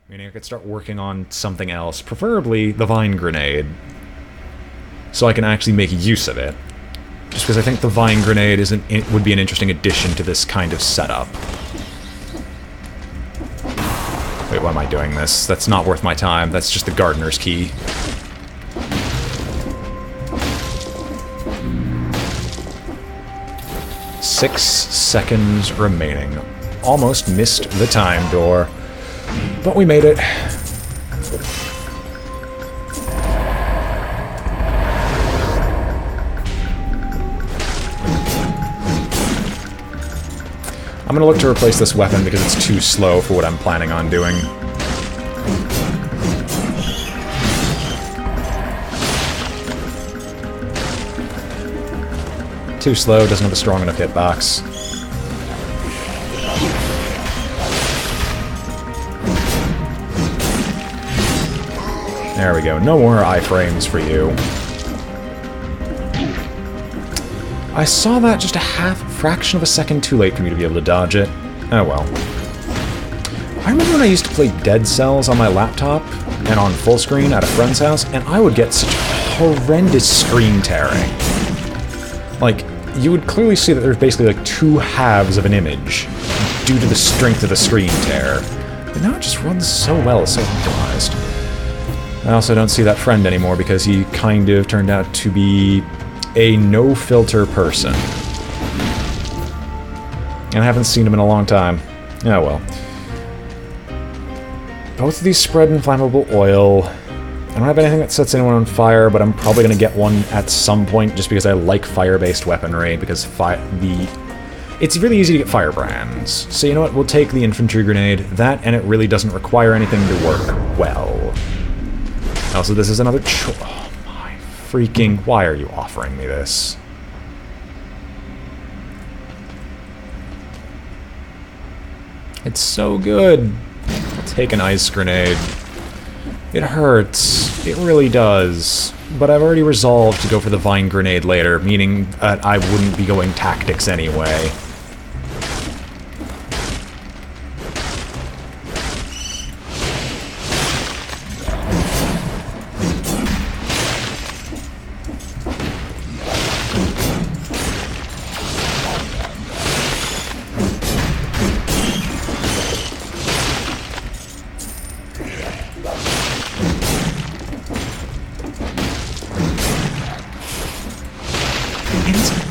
Meaning I could start working on something else, preferably the vine grenade, so I can actually make use of it. Just because I think the vine grenade would be an interesting addition to this kind of setup. Wait, why am I doing this? That's not worth my time. That's just the gardener's key. Six seconds remaining. Almost missed the time door. But we made it. I'm gonna look to replace this weapon because it's too slow for what I'm planning on doing. Too slow, doesn't have a strong enough hitbox. There we go. No more iframes for you. I saw that just a fraction of a second too late for me to be able to dodge it. Oh well. I remember when I used to play Dead Cells on my laptop and on full screen at a friend's house, and I would get such horrendous screen tearing. Like, you would clearly see that there's basically like two halves of an image due to the strength of the screen tear. But now it just runs so well, so optimized. I also don't see that friend anymore because he kind of turned out to be a no-filter person. And I haven't seen him in a long time. Oh well. Both of these spread inflammable oil. I don't have anything that sets anyone on fire, but I'm probably going to get one at some point just because I like fire-based weaponry, because it's really easy to get firebrands. So you know what, we'll take the infantry grenade, that, and it really doesn't require anything to work well. Also, this is another oh my freaking, why are you offering me this? It's so good. I'll take an ice grenade. It hurts. It really does. But I've already resolved to go for the vine grenade later, meaning that I wouldn't be going tactics anyway.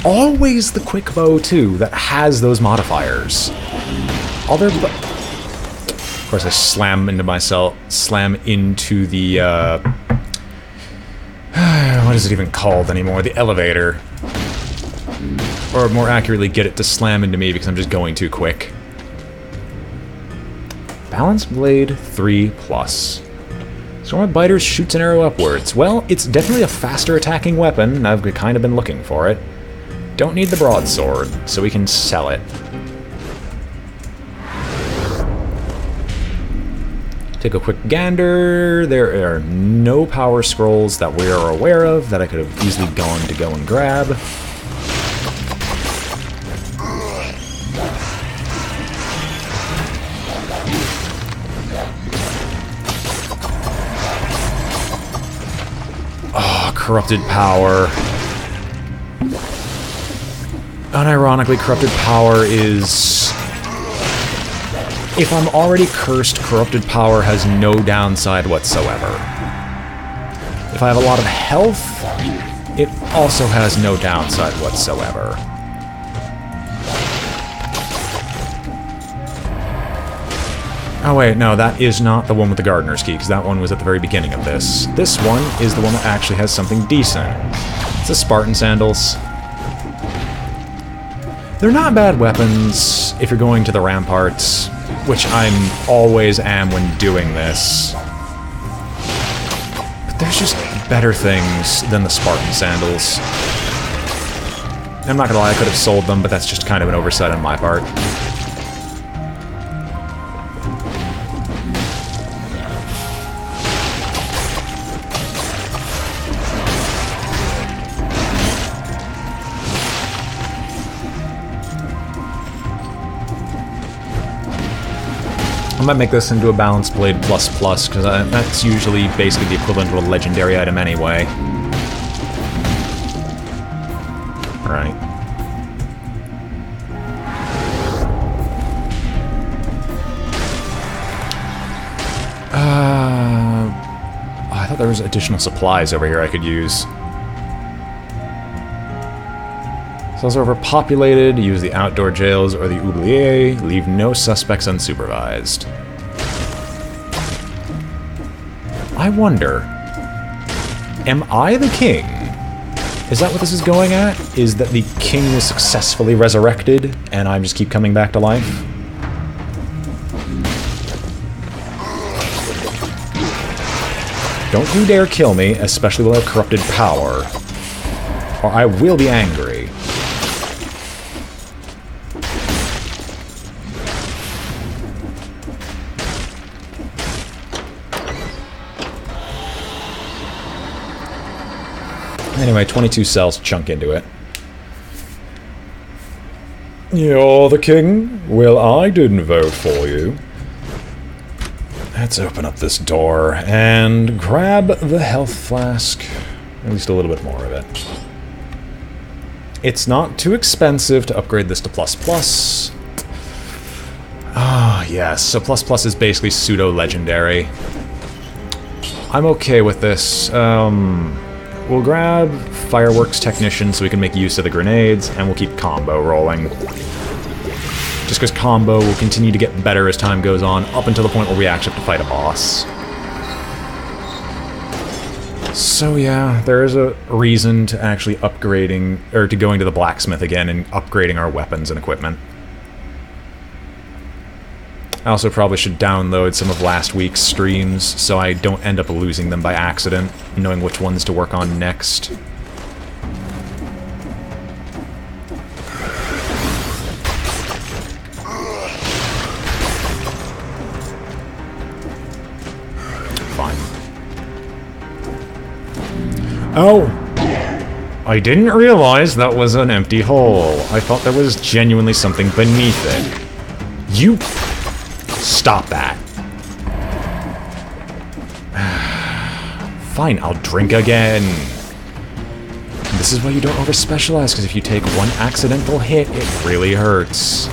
Always the quick bow, too, that has those modifiers. Other of course, I slam into the, what is it even called anymore? The elevator. Or more accurately, get it to slam into me because I'm just going too quick. Balanced Blade 3+. Storm of Biters shoots an arrow upwards. Well, it's definitely a faster attacking weapon, and I've kind of been looking for it. Don't need the broadsword, so we can sell it. Take a quick gander. There are no power scrolls that we are aware of that I could have easily gone to go and grab. Oh, corrupted power. Unironically, corrupted power is... If I'm already cursed, corrupted power has no downside whatsoever. If I have a lot of health, it also has no downside whatsoever. Oh wait, no, that is not the one with the gardener's key, because that one was at the very beginning of this. This one is the one that actually has something decent. It's the Spartan Sandals. They're not bad weapons if you're going to the ramparts, which I'm always am when doing this. But there's just better things than the Spartan Sandals. I'm not gonna lie, I could have sold them, but that's just kind of an oversight on my part. I might make this into a Balanced Blade plus plus, because that's usually basically the equivalent of a legendary item anyway. Alright. I thought there was additional supplies over here I could use. Cells are overpopulated, use the outdoor jails or the oubliette, leave no suspects unsupervised. I wonder, am I the king? Is that what this is going at? Is that the king was successfully resurrected and I just keep coming back to life? Don't you dare kill me, especially with a corrupted power, or I will be angry. Anyway, 22 cells chunk into it. You're the king? Well, I didn't vote for you. Let's open up this door and grab the health flask. At least a little bit more of it. It's not too expensive to upgrade this to plus plus. Ah, yes. So plus plus is basically pseudo-legendary. I'm okay with this. We'll grab Fireworks Technician so we can make use of the grenades, and we'll keep combo rolling. Just because combo will continue to get better as time goes on, up until the point where we actually have to fight a boss. So yeah, there is a reason to actually upgrading, or to going to the blacksmith again and upgrading our weapons and equipment. I also probably should download some of last week's streams so I don't end up losing them by accident, knowing which ones to work on next. Fine. Oh! I didn't realize that was an empty hole. I thought there was genuinely something beneath it. You... Stop that. Fine, I'll drink again. This is why you don't over-specialize, because if you take one accidental hit, it really hurts.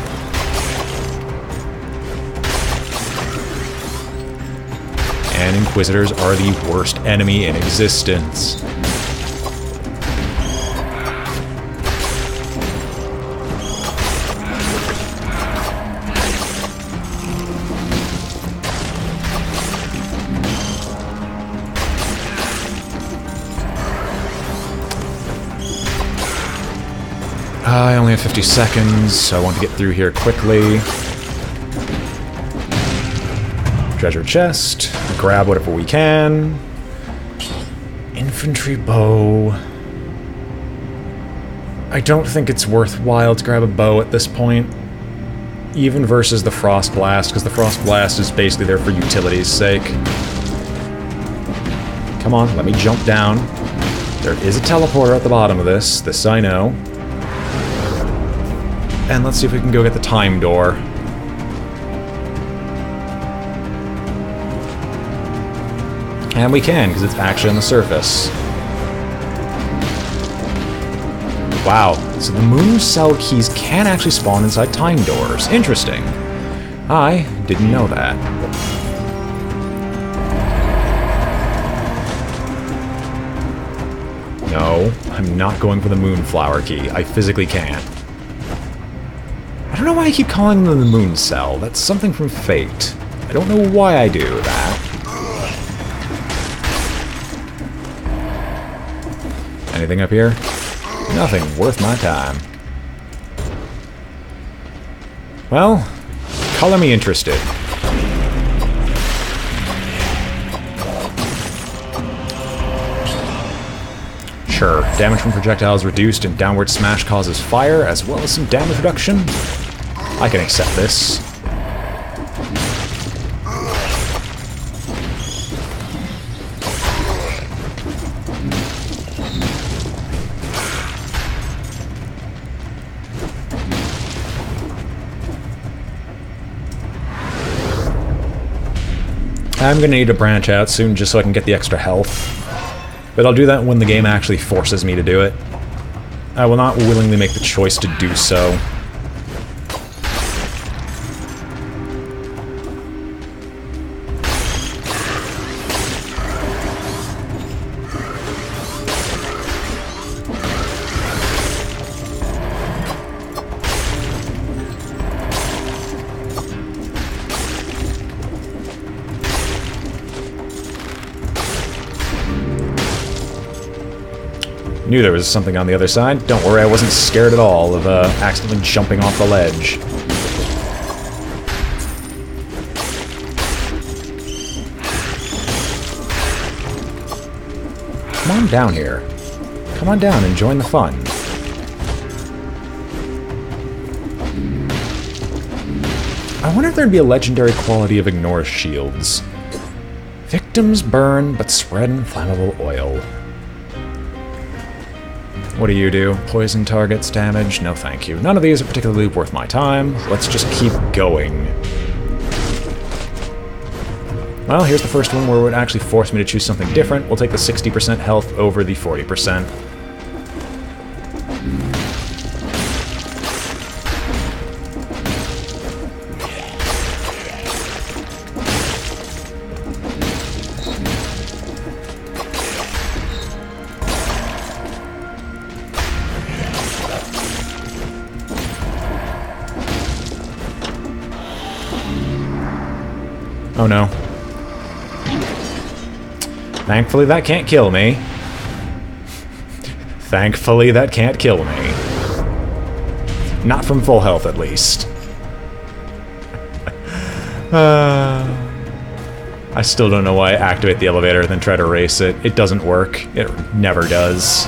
And Inquisitors are the worst enemy in existence. I only have 50 seconds, so I want to get through here quickly. Treasure chest. Grab whatever we can. Infantry bow. I don't think it's worthwhile to grab a bow at this point. Even versus the Frost Blast, because the Frost Blast is basically there for utility's sake. Come on, let me jump down. There is a teleporter at the bottom of this. This I know. And let's see if we can go get the time door. And we can, because it's actually on the surface. Wow, so the moon cell keys can actually spawn inside time doors. Interesting. I didn't know that. No, I'm not going for the moonflower key. I physically can't. I don't know why I keep calling them the moon cell. That's something from Fate. I don't know why I do that. Anything up here? Nothing worth my time. Well, color me interested. Sure, damage from projectiles reduced and downward smash causes fire, as well as some damage reduction. I can accept this. I'm going to need to branch out soon just so I can get the extra health. But I'll do that when the game actually forces me to do it. I will not willingly make the choice to do so. Knew there was something on the other side. Don't worry, I wasn't scared at all of accidentally jumping off the ledge. Come on down here. Come on down and join the fun. I wonder if there'd be a legendary quality of ignore shields. Victims burn, but spread inflammable oil. What do you do? Poison targets, damage? No thank you. None of these are particularly worth my time. Let's just keep going. Well, here's the first one where it would actually force me to choose something different. We'll take the 60% health over the 40%. Oh no. Thankfully that can't kill me. Thankfully that can't kill me. Not from full health, at least. I still don't know why I activate the elevator and then try to race it. It doesn't work. It never does.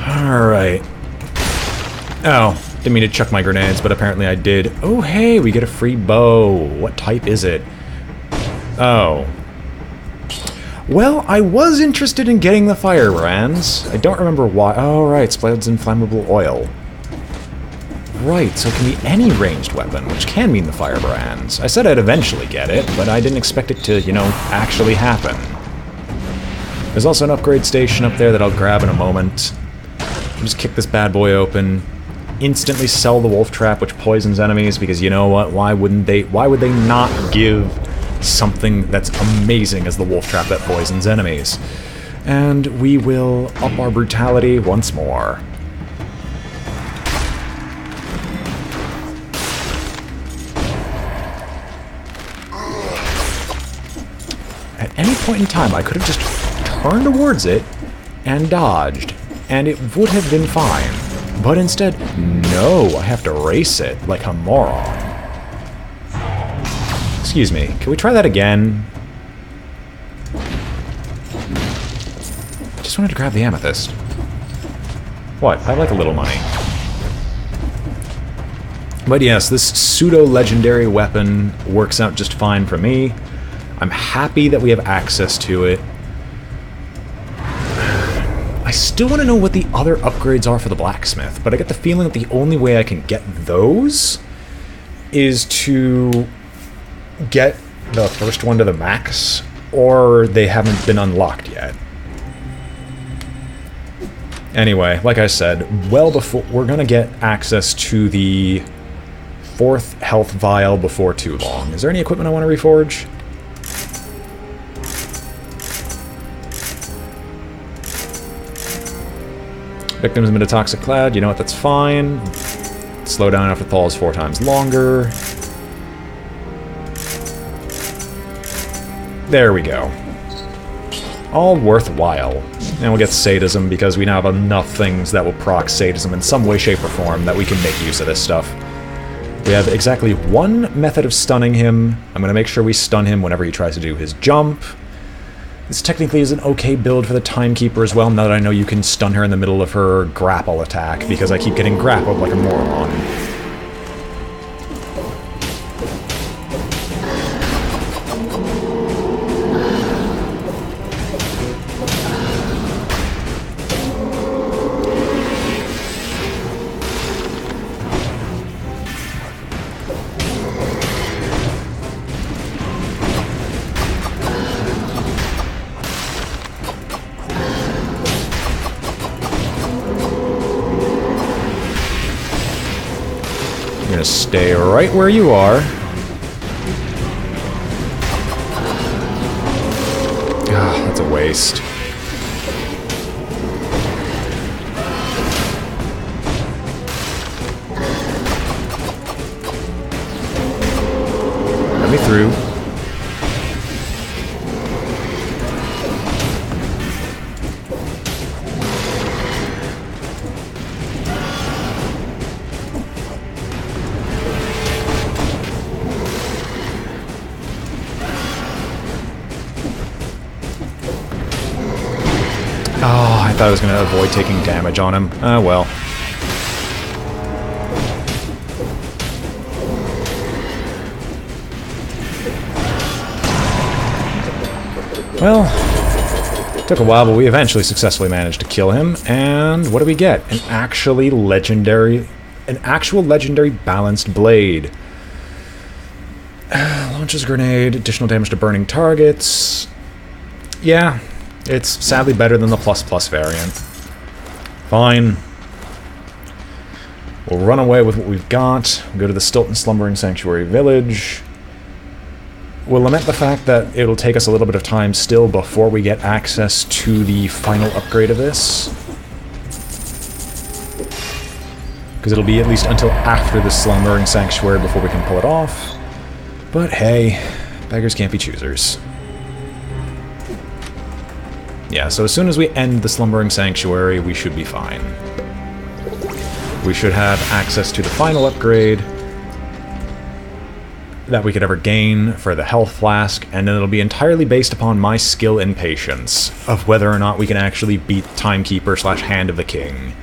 Alright. Oh, didn't mean to chuck my grenades, but apparently I did. Oh, hey, we get a free bow. What type is it? Oh. Well, I was interested in getting the firebrands. I don't remember why. Oh, right, spreads inflammable oil. Right, so it can be any ranged weapon, which can mean the firebrands. I said I'd eventually get it, but I didn't expect it to, you know, actually happen. There's also an upgrade station up there that I'll grab in a moment. I'll just kick this bad boy open. Instantly sell the wolf trap, which poisons enemies, because you know what? Why would they not give something that's amazing as the wolf trap that poisons enemies? And we will up our brutality once more. At any point in time, I could have just turned towards it and dodged, and it would have been fine. But instead, no, I have to race it like a moron. Excuse me, can we try that again? I just wanted to grab the amethyst. What? I like a little money. But yes, this pseudo-legendary weapon works out just fine for me. I'm happy that we have access to it. I still want to know what the other upgrades are for the blacksmith, but I get the feeling that the only way I can get those is to get the first one to the max, or they haven't been unlocked yet. Anyway, like I said, well before we're gonna get access to the 4th health vial before too long. Is there any equipment I want to reforge? Victims emit a toxic cloud. You know what? That's fine. Slow down after thaw is 4 times longer. There we go. All worthwhile. And we'll get sadism because we now have enough things that will proc sadism in some way, shape, or form that we can make use of this stuff. We have exactly one method of stunning him. I'm going to make sure we stun him whenever he tries to do his jump. This technically is an okay build for the Timekeeper as well, now that I know you can stun her in the middle of her grapple attack, because I keep getting grappled like a moron. You're gonna stay right where you are. Ah, that's a waste. Let me through. Oh, I thought I was going to avoid taking damage on him. Ah, well. Well, took a while, but we eventually successfully managed to kill him. And what do we get? An actual legendary balanced blade. Launches a grenade, additional damage to burning targets. Yeah. It's sadly better than the ++ variant. Fine. We'll run away with what we've got. We'll go to the Stilton Slumbering Sanctuary Village. We'll lament the fact that it'll take us a little bit of time still before we get access to the final upgrade of this. Because it'll be at least until after the Slumbering Sanctuary before we can pull it off. But hey, beggars can't be choosers. Yeah, so as soon as we end the Slumbering Sanctuary, we should be fine. We should have access to the final upgrade that we could ever gain for the health flask, and then it'll be entirely based upon my skill and patience of whether or not we can actually beat Timekeeper / Hand of the King.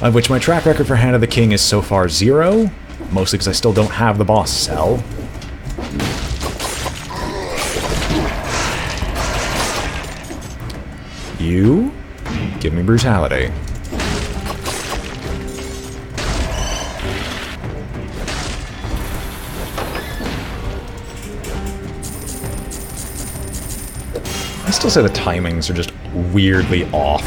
Of which my track record for Hand of the King is so far 0, mostly because I still don't have the boss cell. You give me brutality. I still say the timings are just weirdly off.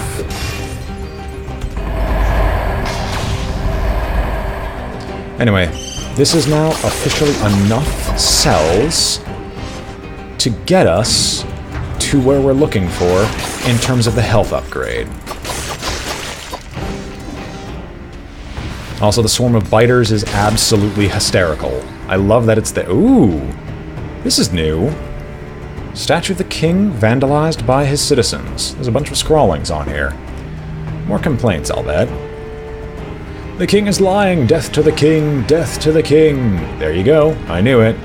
Anyway, this is now officially enough cells to get us to where we're looking for in terms of the health upgrade. Also, the swarm of biters is absolutely hysterical. I love that it's the— ooh! This is new. Statue of the King vandalized by his citizens. There's a bunch of scrawlings on here. More complaints, I'll bet. The king is lying! Death to the king! Death to the king! There you go. I knew it.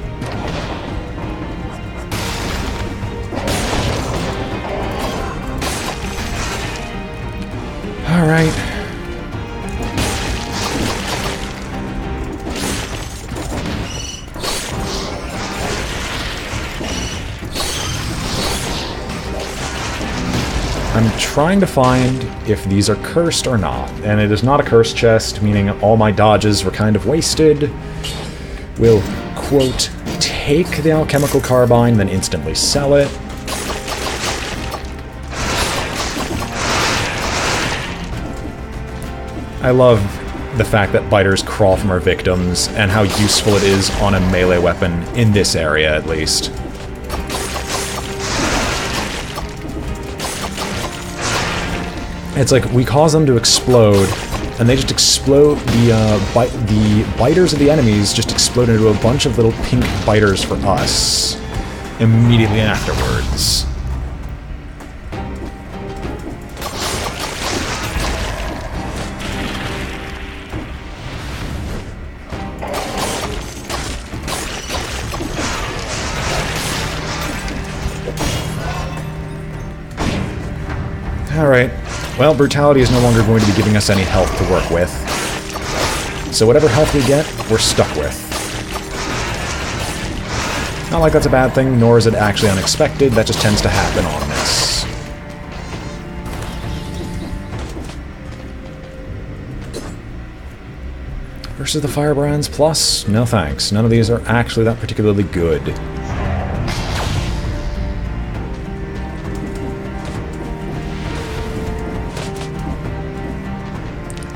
Alright. I'm trying to find if these are cursed or not, and it is not a cursed chest, meaning all my dodges were kind of wasted. We'll, quote, take the alchemical carbine, then instantly sell it. I love the fact that biters crawl from our victims, and how useful it is on a melee weapon, in this area at least. It's like, we cause them to explode, and they just explode, the biters of the enemies just explode into a bunch of little pink biters for us. immediately afterwards. Alright, well, Brutality is no longer going to be giving us any health to work with. So whatever health we get, we're stuck with. Not like that's a bad thing, nor is it actually unexpected, that just tends to happen on this. Versus the Firebrands Plus? No thanks, none of these are actually that particularly good.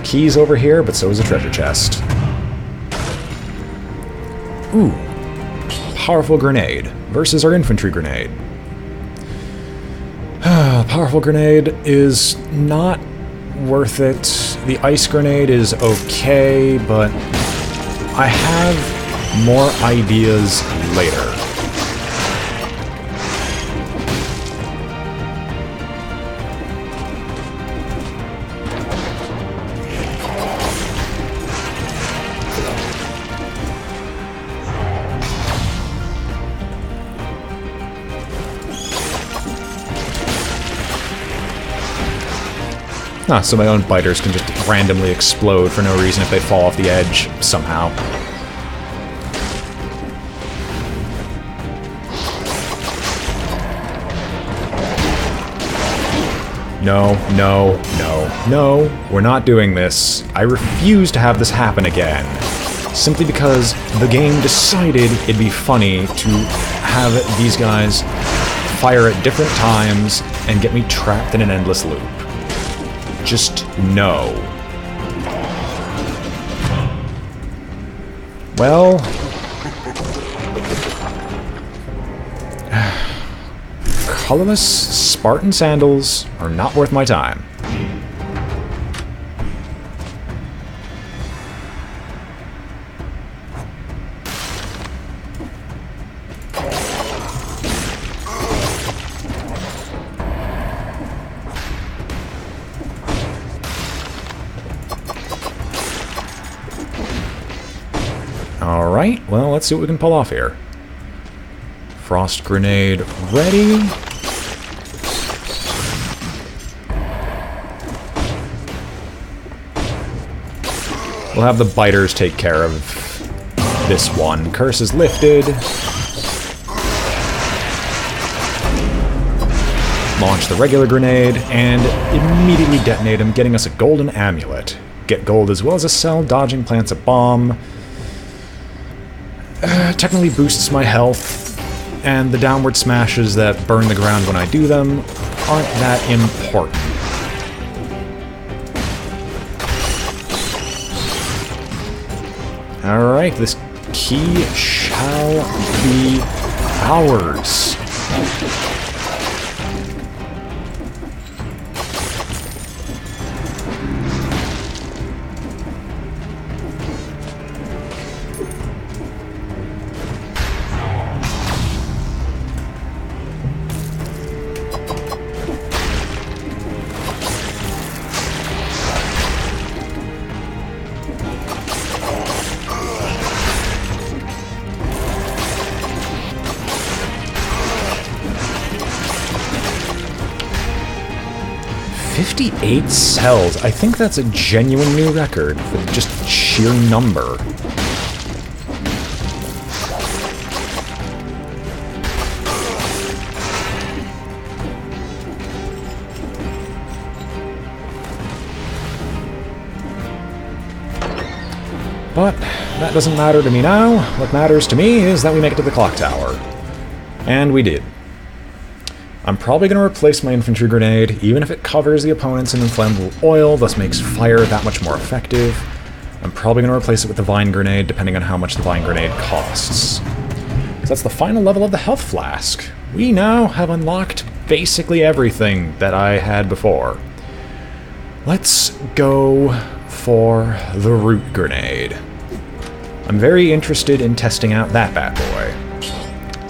Keys over here, but so is a treasure chest. Ooh. Powerful Grenade versus our Infantry Grenade. Powerful Grenade is not worth it. The Ice Grenade is okay, but I have more ideas later. Ah, so my own biters can just randomly explode for no reason if they fall off the edge, somehow. No, no, no, no, we're not doing this. I refuse to have this happen again. Simply because the game decided it'd be funny to have these guys fire at different times and get me trapped in an endless loop. Just no. Well... colorless Spartan sandals are not worth my time. Alright, well, let's see what we can pull off here. Frost Grenade ready. We'll have the biters take care of this one. Curse is lifted. Launch the regular grenade, and immediately detonate him, getting us a golden amulet. Get gold as well as a cell, dodging plants a bomb. Technically boosts my health, and the downward smashes that burn the ground when I do them aren't that important. Alright, this key shall be ours. "58 cells. I think that's a genuine new record for just sheer number. But that doesn't matter to me now. What matters to me is that we make it to the clock tower. And we did. I'm probably going to replace my infantry grenade, even if it covers the opponents in inflammable oil, thus makes fire that much more effective. I'm probably going to replace it with the vine grenade, depending on how much the vine grenade costs. Because that's the final level of the health flask. We now have unlocked basically everything that I had before. Let's go for the root grenade. I'm very interested in testing out that bad boy.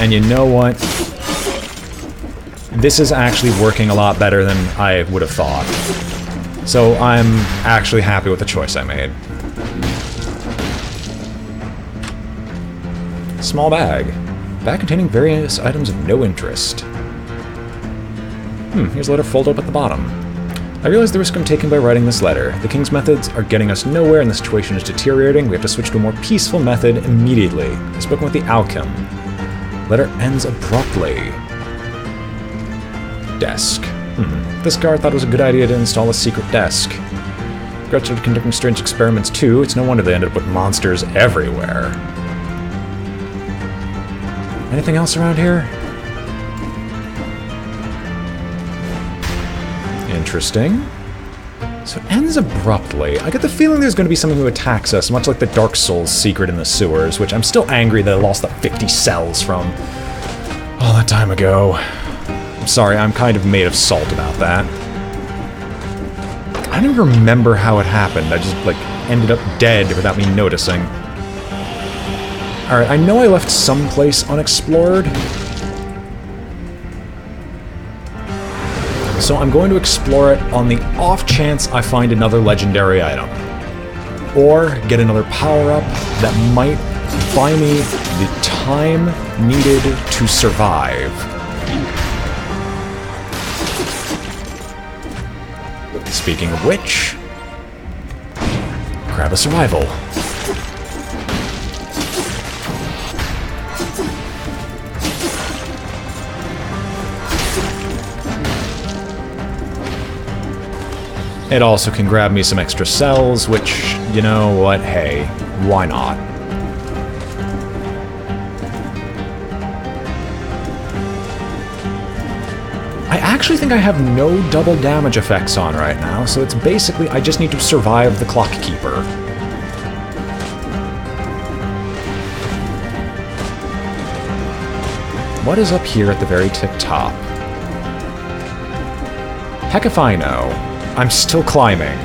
And you know what? This is actually working a lot better than I would have thought. So I'm actually happy with the choice I made. Small bag. Bag containing various items of no interest. Here's a letter folded up at the bottom. I realize the risk I'm taking by writing this letter. The king's methods are getting us nowhere and the situation is deteriorating. We have to switch to a more peaceful method immediately. I've spoken with the Alchem. Letter ends abruptly. Desk. This guard thought it was a good idea to install a secret desk. Guards started conducting strange experiments too. It's no wonder they ended up with monsters everywhere. Anything else around here? Interesting. So it ends abruptly. I get the feeling there's going to be someone who attacks us, much like the Dark Souls secret in the sewers, which I'm still angry that I lost the 50 cells from all that time ago. I'm sorry, I'm kind of made of salt about that. I don't even remember how it happened. I just, like, ended up dead without me noticing. Alright, I know I left some place unexplored. So I'm going to explore it on the off chance I find another legendary item. Or get another power-up that might buy me the time needed to survive. Speaking of which, grab a survival. It also can grab me some extra cells, which, you know what, hey, why not? I actually think I have no double damage effects on right now, so it's basically I just need to survive the Clock Keeper. What is up here at the very tip top? Heck if I know. I'm still climbing.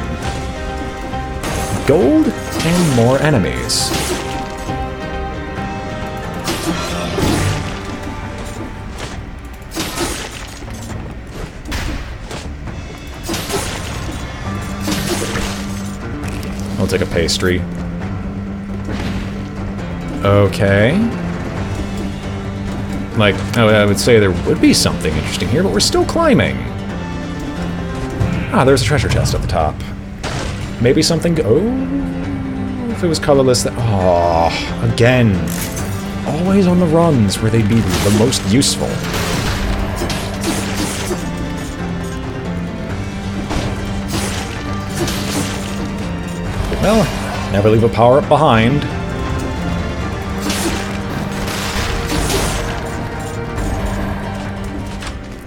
Gold and more enemies. I'll take a pastry. Okay. Like, I would say there would be something interesting here, but we're still climbing. Ah, there's a treasure chest at the top. Maybe something... Oh, if it was colorless... Oh, again. Always on the runs where they'd be the most useful. Well, never leave a power-up behind.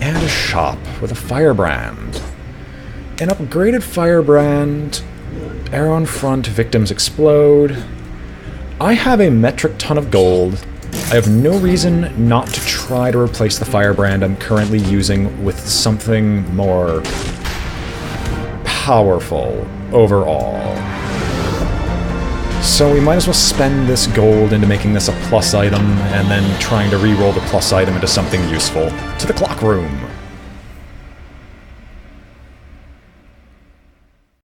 And a shop with a firebrand. An upgraded firebrand. Arrow in front, victims explode. I have a metric ton of gold. I have no reason not to try to replace the firebrand I'm currently using with something more powerful overall. So we might as well spend this gold into making this a plus item, and then trying to re-roll the plus item into something useful. To the clock room!